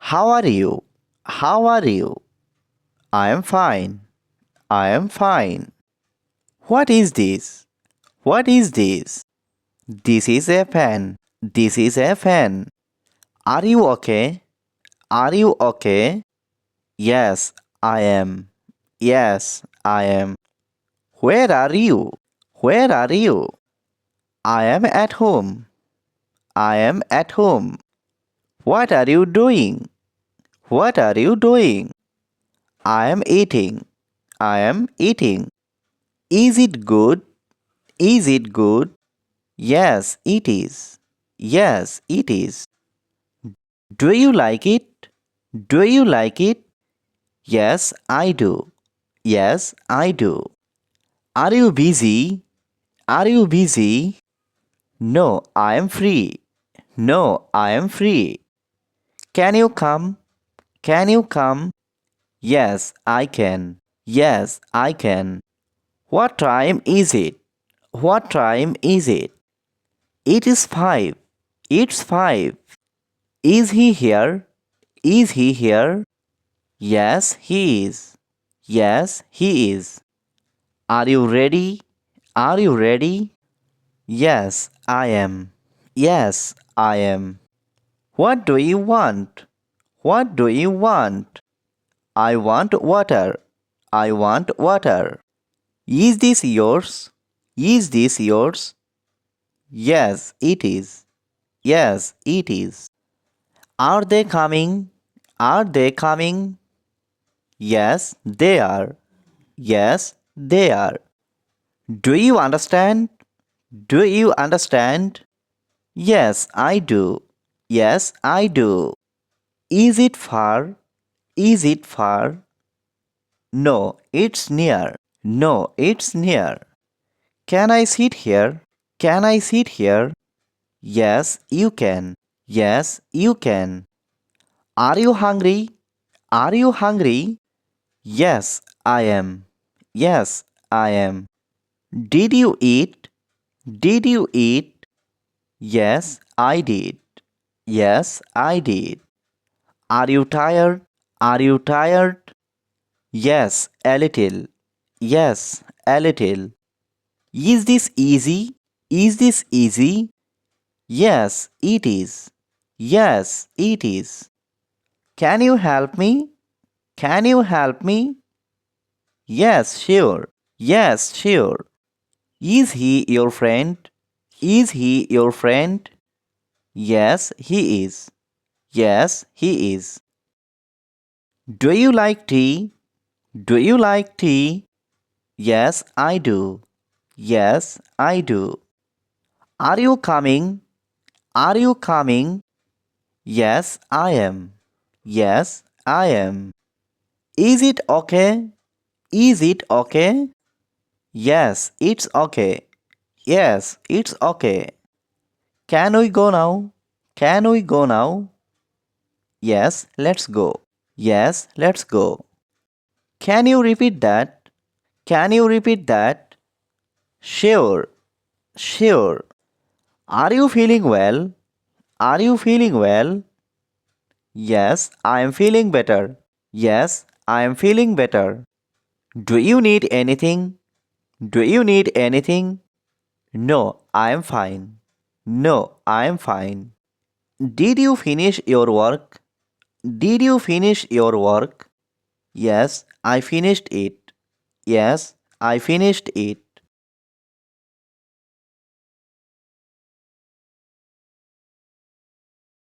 How are you? How are you? I am fine. I am fine. What is this? What is this? This is a pen. This is a pen. Are you okay? Are you okay? Yes, I am. Yes, I am. Where are you? Where are you? I am at home. I am at home. What are you doing? What are you doing? I am eating. I am eating. Is it good? Is it good? Yes, it is. Yes, it is. Do you like it? Do you like it? Yes, I do. Yes, I do. Are you busy? Are you busy? No, I am free. No, I am free. Can you come? Can you come? Yes, I can. Yes, I can. What time is it? What time is it? It is 5. It's 5. Is he here? Is he here? Yes, he is. Yes, he is. Are you ready? Are you ready? Yes, I am. Yes, I am. What do you want? What do you want? I want water. I want water. Is this yours? Is this yours? Yes, it is. Yes, it is. Are they coming? Are they coming? Yes, they are. Yes, they are. Do you understand? Do you understand? Yes, I do. Yes, I do. Is it far? Is it far? No, it's near. No, it's near. Can I sit here? Can I sit here? Yes, you can. Yes, you can. Are you hungry? Are you hungry? Yes, I am. Yes, I am. Did you eat? Did you eat? Yes, I did. Yes, I did. Are you tired? Are you tired? Yes, a little. Yes, a little. Is this easy? Is this easy? Yes, it is. Yes, it is. Can you help me? Can you help me? Yes, sure. Yes, sure. Is he your friend? Is he your friend? Yes, he is. Yes, he is. Do you like tea? Do you like tea? Yes, I do. Yes, I do. Are you coming? Are you coming? Yes, I am. Yes, I am. Is it okay? Is it okay? Yes, it's okay. Yes, it's okay. Can we go now? Can we go now? Yes, let's go. Yes, let's go. Can you repeat that? Can you repeat that? Sure, sure. Are you feeling well? Are you feeling well? Yes, I am feeling better. Yes, I am feeling better. Do you need anything? Do you need anything? No, I am fine. No, I am fine. Did you finish your work? Did you finish your work? Yes, I finished it. Yes, I finished it.